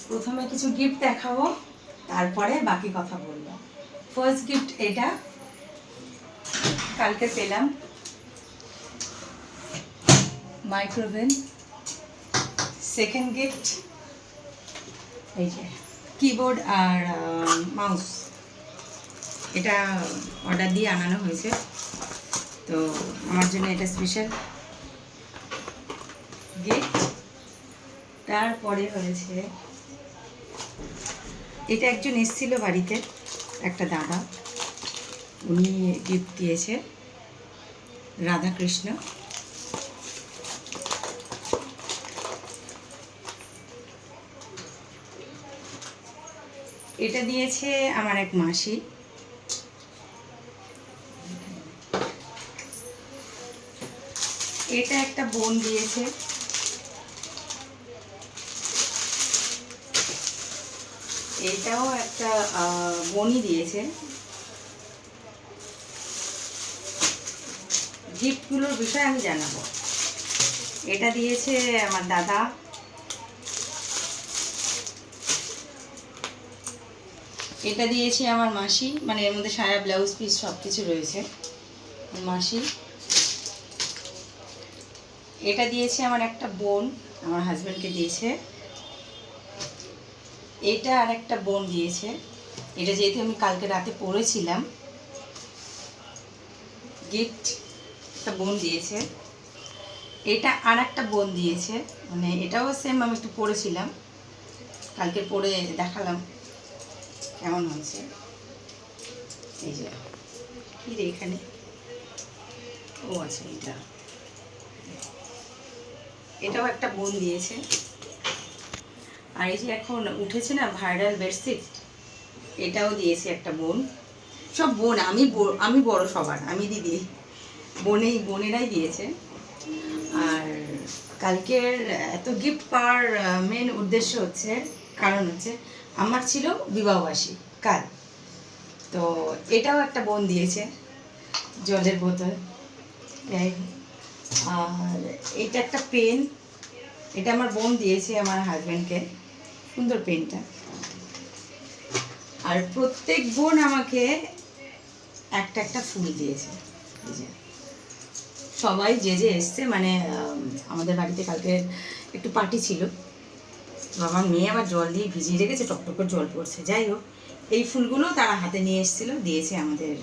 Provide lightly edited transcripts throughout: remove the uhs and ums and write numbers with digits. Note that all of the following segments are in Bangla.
প্রথমে কিছু গিফট দেখাবো, তারপরে বাকি কথা বলবো। ফার্স্ট গিফট এটা কালকে পেলাম, মাইক্রোওভেন। সেকেন্ড গিফট এই যে কিবোর্ড আর মাউস, এটা অর্ডার দিয়ে আনানো হয়েছে, তো আমার জন্য এটা স্পেশাল গিফট। তারপরে হয়েছে এটা একজন এসেছিল বাড়িতে, একটা দাদা, উনি গিফট দিয়েছে রাধাকৃষ্ণ। এটা দিয়েছে আমার এক মাসি। এটা একটা বোন দিয়েছে। এটাও একটা বোনই দিয়েছে। গিফটগুলোর বিষয়ে আমি জানাবো। এটা দিয়েছে আমার দাদা। এটা দিয়েছে আমার মাসি, মানে এর মধ্যে সায়া ব্লাউজ পিস সব কিছু রয়েছে, মাসি। এটা দিয়েছে আমার একটা বোন, আমার হাজব্যান্ডকে দিয়েছে। এটা আর একটা বোন দিয়েছে, এটা যেহেতু আমি কালকে রাতে পরেছিলাম, গিফট একটা বোন দিয়েছে। এটা আর একটা বোন দিয়েছে, মানে এটাও সেম, আমি একটু পরেছিলাম কালকে, পরে দেখালাম কেমন হয়েছে। এই যে কি রে এখানে, ও আচ্ছা, এটাও একটা বোন দিয়েছে। আর এই যে এখন উঠেছে না ভাইরাল বেডশিট, এটাও দিয়েছে একটা বোন। সব বোন, আমি বড় সবার, আমি দিদি, বোনেরাই দিয়েছে। আর কালকের এত গিফট পাওয়ার মেন উদ্দেশ্য হচ্ছে, কারণ হচ্ছে আমার ছিল বিবাহবার্ষিকী কাল, তো এটাও একটা বোন দিয়েছে, জলের বোতল। আর এটা একটা পেন, এটা আমার বোন দিয়েছে আমার হাজব্যান্ডকে, সুন্দর পেনটা। আর প্রত্যেক বোন আমাকে একটা একটা ফুল দিয়েছে। সবাই যে যে এসছে, মানে আমাদের বাড়িতে কালকে একটু পার্টি ছিল, তো আমার মেয়ে আবার জল দিয়ে ভিজিয়ে রেখেছে, টকটক করে জল পড়ছে। যাই হোক, এই ফুলগুলো তারা হাতে নিয়ে এসেছিলো, দিয়েছে আমাদের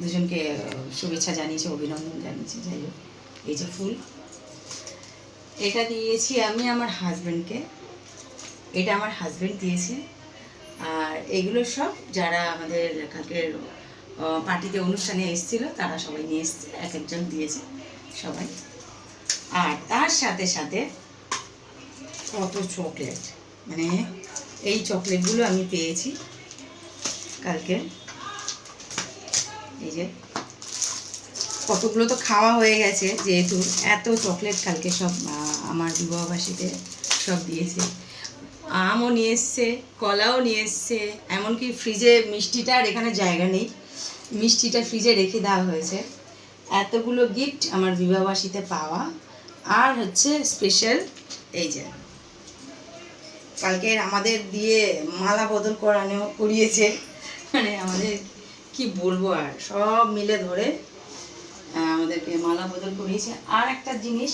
দুজনকে, শুভেচ্ছা জানিয়েছে, অভিনন্দন জানিয়েছে। যাই হোক, এই যে ফুল, এটা দিয়েছি আমি আমার হাজব্যান্ডকে, এটা আমার হাজব্যান্ড দিয়েছে। আর এগুলো সব যারা আমাদের কালকের পার্টিতে অনুষ্ঠানে এসেছিলো, তারা সবাই নিয়ে এসছে, এক একজন দিয়েছে সবাই। আর তার সাথে সাথে কত চকলেট, মানে এই চকলেটগুলো আমি পেয়েছি কালকে। এই যে কতগুলো তো খাওয়া হয়ে গেছে, যেহেতু এত চকলেট কালকে সব আমার বিবাহবার্ষিকীতে সব দিয়েছে। আমও নিয়ে এসছে, কলাও নিয়ে এসছে, এমনকি ফ্রিজে মিষ্টিটা আর এখানে জায়গা নেই, মিষ্টিটা ফ্রিজে রেখে দেওয়া হয়েছে। এতগুলো গিফট আমার বিবাহবার্ষিকীতে পাওয়া। আর হচ্ছে স্পেশাল এই যে কালকের আমাদের দিয়ে মালা বদল করিয়েছে, মানে আমাদের কি বলবো, আর সব মিলে ধরে আমাদেরকে মালা বদল করিয়েছে। আর একটা জিনিস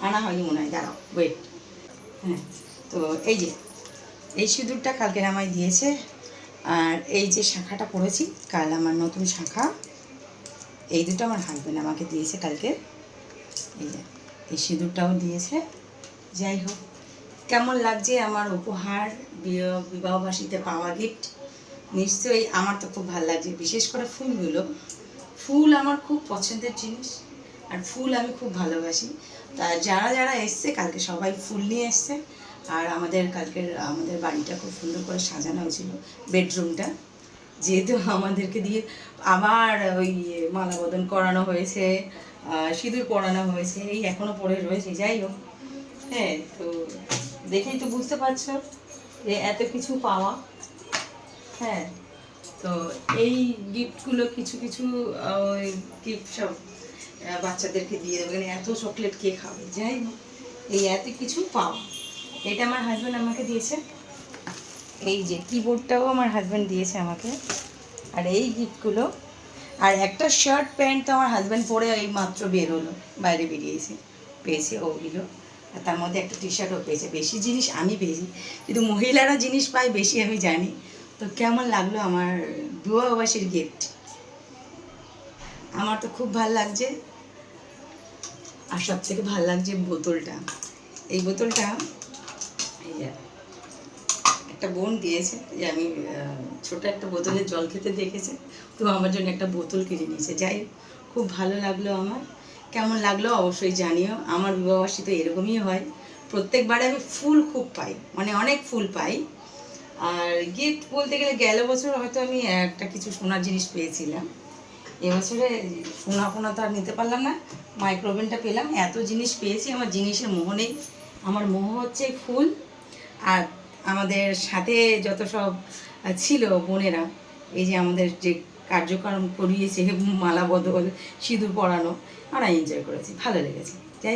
আনা হয়নি মনে হয়, দাঁড়াও ওয়েট, হ্যাঁ, তো এই যে এই সিঁদুরটা কালকের আমায় দিয়েছে। আর এই যে শাখাটা পরেছি কাল, আমার নতুন শাখা, এই দুটো আমার হাজব্যান্ড আমাকে দিয়েছে কালকে। এই যে এই সিঁদুরটাও দিয়েছে। যাই হোক, কেমন লাগছে আমার উপহার, বিবাহবার্ষিকীতে পাওয়া গিফট? নিশ্চয়ই আমার তো খুব ভালো লাগছে, বিশেষ করে ফুলগুলো। ফুল আমার খুব পছন্দের জিনিস, আর ফুল আমি খুব ভালোবাসি। তা যারা যারা এসছে কালকে, সবাই ফুল নিয়ে এসছে। আর আমাদের বাড়িটা খুব সুন্দর করে সাজানো হয়েছিল, বেডরুমটা, যেহেতু আমাদেরকে দিয়ে আবার ওই মালা বদল করানো হয়েছে, সিঁদুর পরানো হয়েছে, এই এখনও পরে রয়েছে। যাই হোক, হ্যাঁ, তো দেখেই তো বুঝতে পারছো যে এত কিছু পাওয়া। হ্যাঁ, তো এই গিফটগুলো কিছু কিছু ওই গিফট সব বাচ্চাদেরকে দিয়ে দেবে, এত চকলেট কে খাবে। যাই হোক, এই এত কিছু পাওয়া। এটা আমার হাজব্যান্ড আমাকে দিয়েছে। এই যে কিবোর্ডটাও আমার হাজব্যান্ড দিয়েছে আমাকে, আর এই গিফটগুলো, আর একটা শার্ট প্যান্ট তো আমার হাজব্যান্ড পরে এই মাত্র বের হলো, বাইরে বেরিয়েছে, পেয়েছে ওগুলো। আর তার মধ্যে একটা টি শার্টও পেয়েছে। বেশি জিনিস আমি পেয়েছি, কিন্তু মহিলারা জিনিস পায় বেশি আমি জানি। তো কেমন লাগলো আমার বিবাহবাসীর গিফট? আমার তো খুব ভালো লাগছে। আর সব থেকে ভালো লাগছে বোতলটা। এই বোতলটা এই যে একটা বোন দিয়েছে, যে আমি ছোট একটা বোতলে জল খেতে দেখেছে, তো আমার জন্য একটা বোতল কিনে নিয়েছে। যাই হোক, খুব ভালো লাগলো আমার। কেমন লাগলো অবশ্যই জানিও। আমার বিবাহবার্ষিকী তো এরকমই হয়, প্রত্যেকবারে আমি ফুল খুব পাই, মানে অনেক ফুল পাই। আর গিফট বলতে গেলে গেল বছর হয়তো আমি একটা কিছু সোনার জিনিস পেয়েছিলাম, এবছরে সোনা ফোনা তো আর নিতে পারলাম না, মাইক্রোওভেনটা পেলাম। এত জিনিস পেয়েছি, আমার জিনিসের মোহ নেই। আমার মোহ হচ্ছে ফুল। আর আমাদের সাথে যত সব ছিল বোনেরা, এই যে আমাদের যে কার্যক্রম করিয়েছে, মালা বদল, সিঁদুর পরানো, আমরা এনজয় করেছি, ভালো লেগেছে। যাই